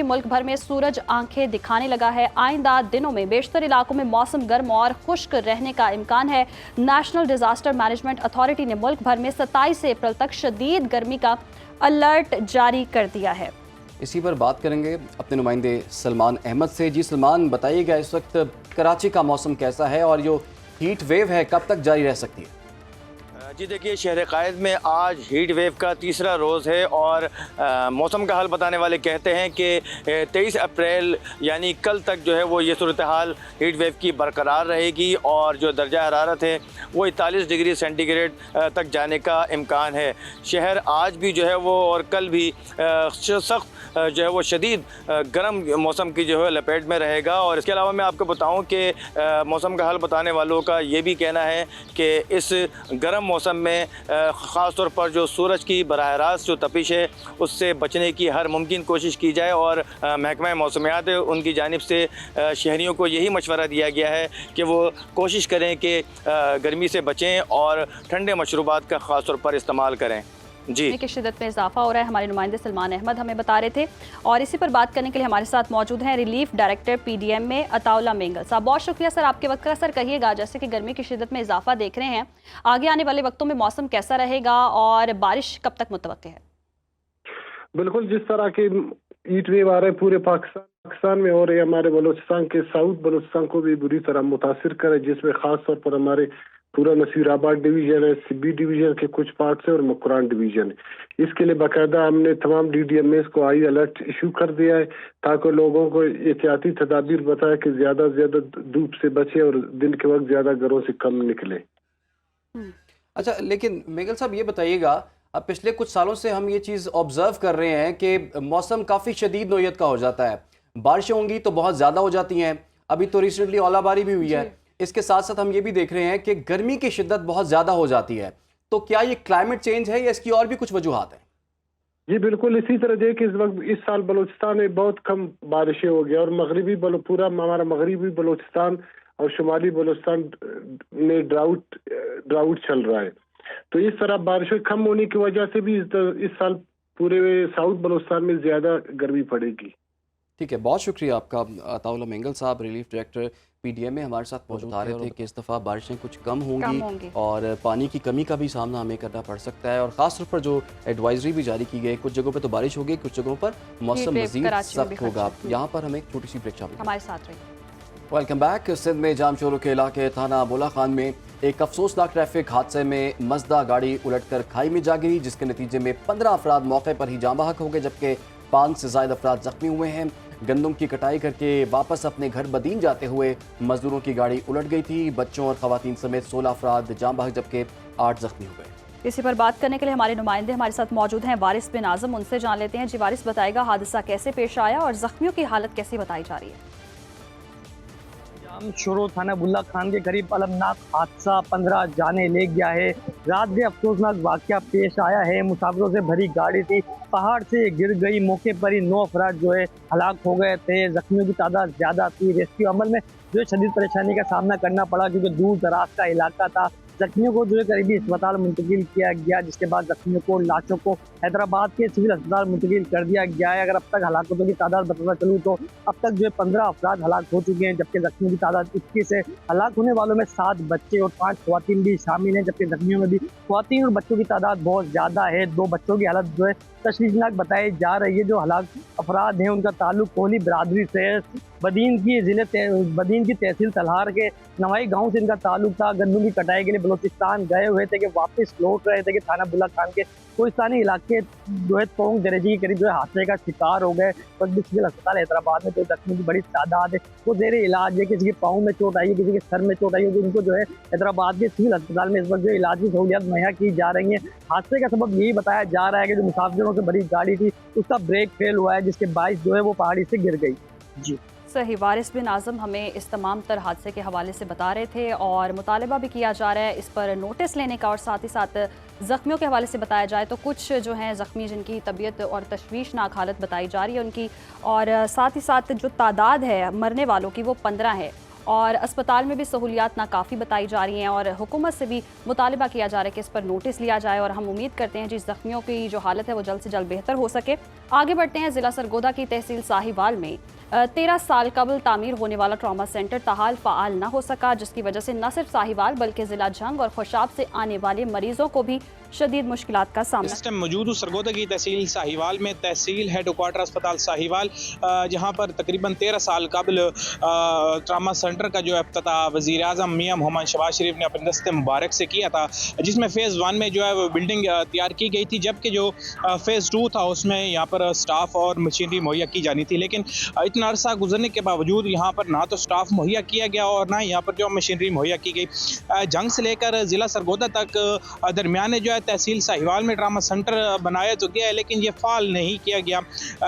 मुल्क भर में सूरज आंखें दिखाने लगा है। आइंदा दिनों में बेशतर इलाकों में मौसम गर्म और खुश्क रहने का इम्कान है। नेशनल डिजास्टर मैनेजमेंट अथॉरिटी ने मुल्क भर में 27 अप्रैल तक शदीद गर्मी का अलर्ट जारी कर दिया है। इसी पर बात करेंगे अपने नुमाइंदे सलमान अहमद से। जी सलमान, बताइएगा इस वक्त कराची का मौसम कैसा है और जो हीट वेव है कब तक जारी रह सकती है? जी देखिए, शहर कायद में आज हीट वेव का तीसरा रोज़ है और मौसम का हाल बताने वाले कहते हैं कि 23 अप्रैल यानी कल तक जो है वो ये सूरत हाल हीट वेव की बरकरार रहेगी और जो दर्जा हरारत है वो 41 डिग्री सेंटीग्रेड तक जाने का इम्कान है। शहर आज भी जो है वो और कल भी सख्त जो है वो शदीद गर्म मौसम की जो है लपेट में रहेगा। और इसके अलावा मैं आपको बताऊं कि मौसम का हाल बताने वालों का ये भी कहना है कि इस गर्म मौसम में ख़ास तौर पर जो सूरज की बराह रास्त जो तपिश है उससे बचने की हर मुमकिन कोशिश की जाए और महकमा मौसमियात उनकी जानिब से शहरियों को यही मशवरा दिया गया है कि वो कोशिश करें कि गर्मी से बचें और ठंडे मशरूबात का ख़ास तौर पर इस्तेमाल करें। जी की शिद्दत में इजाफा हो रहा है, हमारे नुमाइंदे सलमान अहमद हमें बता रहे थे। और इसी पर बात करने के लिए हमारे साथ मौजूद हैं रिलीफ डायरेक्टर पीडीएम में अताउल्ला मेंगल साहब। बहुत शुक्रिया सर आपके वक्त का। सर कहिएगा, जैसे कि गर्मी की शिद्दत में इजाफा देख रहे हैं, आगे आने वाले वक्तों में मौसम कैसा रहेगा और बारिश कब तक मुतवक्किल है? बिल्कुल, जिस तरह के हीट वेव आ रहे हैं पूरे पाकिस्तान में हो रहे हैं, हमारे बलूचिस्तान के साउथ बलूचिस्तान को भी बुरी तरह मुतासिर करे, जिसमें खास तौर पर हमारे पूरा नसीराबाद डिवीजन है, सिब्बी डिवीजन के कुछ पार्ट्स है और मकुरान डिवीजन है। इसके लिए बाकायदा हमने तमाम डीडीएमएस को हाई अलर्ट इशू कर दिया है ताकि लोगों को एहतियाती तदाबीर बताए कि ज्यादा से ज्यादा धूप से बचे और दिन के वक्त ज्यादा घरों से कम निकले। अच्छा, लेकिन मेगल साहब ये बताइएगा, अब पिछले कुछ सालों से हम ये चीज़ ऑब्जर्व कर रहे हैं कि मौसम काफ़ी शदीद नौयत का हो जाता है, बारिशें होंगी तो बहुत ज़्यादा हो जाती हैं, अभी तो रिसेंटली ओलाबारी भी हुई है। इसके साथ साथ हम ये भी देख रहे हैं कि गर्मी की शिद्दत बहुत ज़्यादा हो जाती है। तो क्या ये क्लाइमेट चेंज है या इसकी और भी कुछ वजूहात हैं? जी बिल्कुल, इसी तरह देखिए इस वक्त इस साल बलूचिस्तान में बहुत कम बारिशें हो गई और पूरा हमारा मगरबी बलूचिस्तान और शुमाली बलूचिस्तान में ड्राउट चल रहा है। तो इस तरह बारिशें कम होने की वजह से भी इस साल पूरे साउथ बलूचिस्तान में ज्यादा गर्मी पड़ेगी। ठीक है, बहुत शुक्रिया आपका अताउल्ला मेंगल साहब, रिलीफ डायरेक्टर पीडीएम में हमारे साथ मौजूद आ रहे थे कि इस दफ़ा बारिशें कुछ कम होंगी और पानी की कमी का भी सामना हमें करना पड़ सकता है। और ख़ास तौर पर जो एडवाइजरी भी जारी की गई, कुछ जगहों पर तो बारिश होगी, कुछ जगहों पर मौसम मज़ीद सख्त होगा। यहाँ पर हमें एक छोटी सी ब्रेक शामिल हमारे साथ रहिए। Welcome back. सिंध में जाम चोरों के इलाके थाना बुला खान में एक अफसोसनाक ट्रैफिक हादसे में मजदा गाड़ी उलटकर खाई में जा गिरी, जिसके नतीजे में 15 अफराद मौके पर ही जाँ बहक हो गए, जबकि 5 से ज़ायद अफराद जख्मी हुए हैं। गंदम की कटाई करके वापस अपने घर बदीन जाते हुए मजदूरों की गाड़ी उलट गई थी। बच्चों और खवातीन समेत 16 अफराद जाँ बहक जबकि 8 जख्मी हो गए। इसी पर बात करने के लिए हमारे नुमाइंदे हमारे साथ मौजूद हैं वारिस बिन आजम, उनसे जान लेते हैं। जी वारिस, बताएगा हादसा कैसे पेश आया और जख्मियों की हालत कैसी बताई जा रही है? शुरू थाना बुल्ला खान के करीब अलमनाक हादसा 15 जाने ले गया है। रात में अफसोसनाक वाकया पेश आया है। मुसाफिरों से भरी गाड़ी थी, पहाड़ से गिर गई, मौके पर ही 9 अफराद जो है हलाक हो गए थे। जख्मियों की तादाद ज्यादा थी। रेस्क्यू अमल में जो है शदीद परेशानी का सामना करना पड़ा क्योंकि दूर दराज का इलाका था। जख्मियों को जो है करीबी अस्पताल मुंतकिल किया गया, जिसके बाद जख्मियों को लाशों को हैदराबाद के सिविल अस्पताल मुंतकिल कर दिया गया है। अगर अब तक हलाकतों की तादाद बताना चलूँ तो अब तक जो है 15 अफराद हलाक हो चुके हैं, जबकि जख्मियों की तादाद 21 है। हलाक होने वालों में 7 बच्चे और 5 खवातीन भी शामिल हैं, जबकि जख्मियों में भी खवातीन और बच्चों की तादाद बहुत ज़्यादा है। 2 बच्चों की हालत जो है तशवीशनाक बताई जा रही है। जो हलाक अफराद हैं उनका ताल्लुक कोहली बरादरी से बदीन की तहसील तलहार के नवाई गांव से इनका ताल्लुक था। गंदम की कटाई के लिए बलूचिस्तान गए हुए थे कि वापस लौट रहे थे कि थाना बुल्ला खान के कोहिस्तानी इलाके जो है तोंग दर्जे के करीब जो है हादसे का शिकार हो गए। और सिविल अस्पताल हैदराबाद में तो जख्मी की बड़ी तादाद है, वो जेर इलाज है। किसी के पाँव में चोट आई है, किसी के सर में चोट आई है, उनको जो है हैदराबाद के सिविल अस्पताल में इस वक्त जो इलाज की सहूलियात मुहैया की जा रही है। हादसे का सबब यही बताया जा रहा है कि जो मुसाफिरों से बड़ी गाड़ी थी उसका ब्रेक फेल हुआ है, जिसके बाइस जो है वो पहाड़ी से गिर गई। जी सही, वारिस बिन आजम हमें इस तमाम तर हादसे के हवाले से बता रहे थे और मुतालबा भी किया जा रहा है इस पर नोटिस लेने का। और साथ ही साथ ज़ख्मियों के हवाले से बताया जाए तो कुछ जो हैं ज़ख्मी जिनकी तबीयत और तशवीशनाक हालत बताई जा रही है उनकी, और साथ ही साथ जो तादाद है मरने वालों की वो 15 है और अस्पताल में भी सहूलियात नाकाफ़ी बताई जा रही हैं और हुकूमत से भी मुतालिबा किया जा रहा है कि इस पर नोटिस लिया जाए और हम उम्मीद करते हैं जिस जख्मियों की जो हालत है वो जल्द से जल्द बेहतर हो सके। आगे बढ़ते हैं। ज़िला सरगोदा की तहसील साहिवाल में 13 साल कबल तामीर होने वाला ट्रॉमा सेंटर ताहाल फ़ाल न हो सका, जिसकी वजह से न सिर्फ साहिवाल बल्कि ज़िला झंग और खुशाब से आने वाले मरीजों को भी शदीद मुश्किलात का सामना। इस टाइम मौजूद हूँ सरगोदा की तहसील साहिवाल में, तहसील हेडक्वार्टर अस्पताल साहिवाल, जहाँ पर तकरीबन 13 साल कबल ट्रामा सेंटर का जो इफ्तिताह वज़ीर आज़म मियाँ मोहम्मद शहबाज शरीफ ने अपने दस्ते मुबारक से किया था, जिसमें फ़ेज़ 1 में जो है वो बिल्डिंग तैयार की गई थी, जबकि जो फ़ेज़ 2 था उसमें यहाँ पर स्टाफ और मशीनरी मुहैया की जानी थी। लेकिन इतना अरसा गुजरने के बावजूद यहाँ पर ना तो स्टाफ मुहैया किया गया और ना यहाँ पर जो मशीनरी मुहैया की गई। जंग से लेकर ज़िला सरगोदा तक दरमियान जो तहसील साहिवाल में ट्रामा सेंटर बनाया तो गया है, लेकिन ये फ़ाल नहीं किया गया।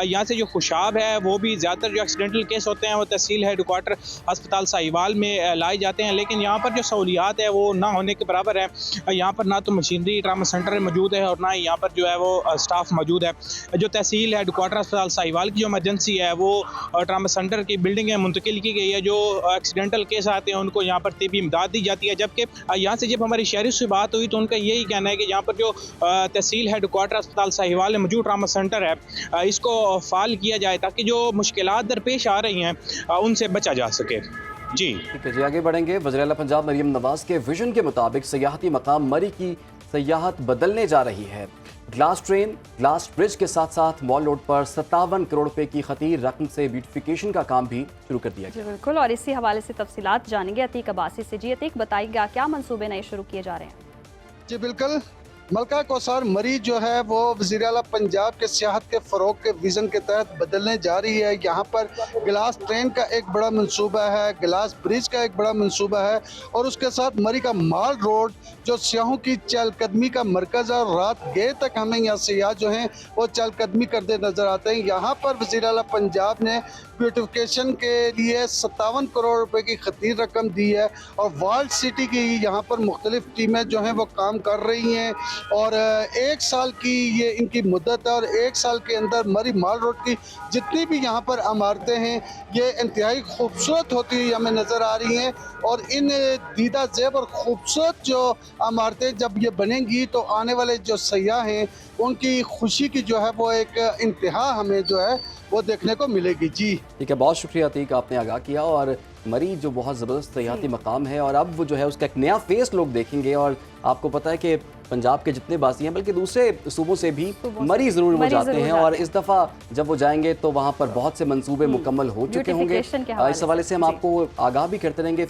यहाँ से जो खुशाब है वो भी ज़्यादातर जो एक्सीडेंटल केस होते हैं वो तहसील हेडक्वार्टर अस्पताल साहिवाल में लाए जाते हैं, लेकिन यहाँ पर जो सहूलियात है वो ना होने के बराबर है। यहाँ पर ना तो मशीनरी ट्रामा सेंटर मौजूद है और ना ही यहाँ पर जो है वो स्टाफ मौजूद है। जो तहसील हेडक्वार्टर अस्पताल साहिवाल की जो इमरजेंसी है वो ट्रामा सेंटर की बिल्डिंग मुंतकिल की गई है। जो एक्सीडेंटल केस आते हैं उनको यहाँ पर तिबी इमदाद दी जाती है, जबकि यहाँ से जब हमारी शहरी से बात हुई तो उनका यही कहना है कि यहाँ पर जो तहसील हेडक्वार्टर अस्पताल साहिवाल में मौजूद ट्रामा सेंटर है इसको फ़ाल किया जाए ताकि जो मुश्किलात दरपेश आ रही हैं उनसे बचा जा सके। जी ठीक है जी, आगे बढ़ेंगे। वज़ीर आला पंजाब मरीम नवाज़ के विजन के मुताबिक सयाहती मकाम मरी की सयाहत बदलने जा रही है। ग्लास ट्रेन, ग्लास ब्रिज के साथ साथ मॉल रोड पर 57 करोड़ रुपए की खतीर रकम से ब्यूटिफिकेशन का काम भी शुरू कर दिया गया। जी बिल्कुल, और इसी हवाले से तफसीलात जानेंगे अतीक अब्बासी से। जी अतीक, बताइएगा क्या मंसूबे नए शुरू किए जा रहे हैं? जी बिल्कुल, मलका कौसार मरी जो है वो वज़ीर आला पंजाब के सियाहत के फ़रोग के विज़न के तहत बदलने जा रही है। यहाँ पर गिलास ट्रेन का एक बड़ा मंसूबा है, गिलास ब्रिज का एक बड़ा मंसूबा है और उसके साथ मरी का माल रोड जो सियाहों की चहलकदमी का मरकज़ है और रात गए तक हमें यहाँ सियाह जो हैं वो चहलकदमी करते नज़र आते हैं। यहाँ पर वज़ीर आला पंजाब ने ब्यूटिफिकेशन के लिए 57 करोड़ रुपए की खतीर रकम दी है और वर्ल्ड सिटी की यहाँ पर मुख्तलिफ टीमें जो हैं वो काम कर रही हैं और 1 साल की ये इनकी मुद्दत है और 1 साल के अंदर मरी माल रोड की जितनी भी यहाँ पर इमारतें हैं ये इंतहाई खूबसूरत होती हुई हमें नज़र आ रही हैं और इन दीदा ज़ेब और ख़ूबसूरत जो इमारतें जब ये बनेंगी तो आने वाले जो सयाह हैं उनकी खुशी की जो है वो एक इंतहा हमें जो है वो देखने को मिलेगी। जी ठीक है, बहुत शुक्रिया अतीक, आपने आगाह किया। और मरी जो बहुत ज़बरदस्त सयाहती मकाम है और अब वो जो है उसका एक नया फेस लोग देखेंगे और आपको पता है कि पंजाब के जितने बासी हैं बल्कि दूसरे सूबों से भी मरी ज़रूर वो जाते हैं और इस दफ़ा जब वो जाएंगे तो वहाँ पर बहुत से मंसूबे मुकम्मल हो चुके होंगे। इस हवाले से हम आपको आगाह भी करते रहेंगे।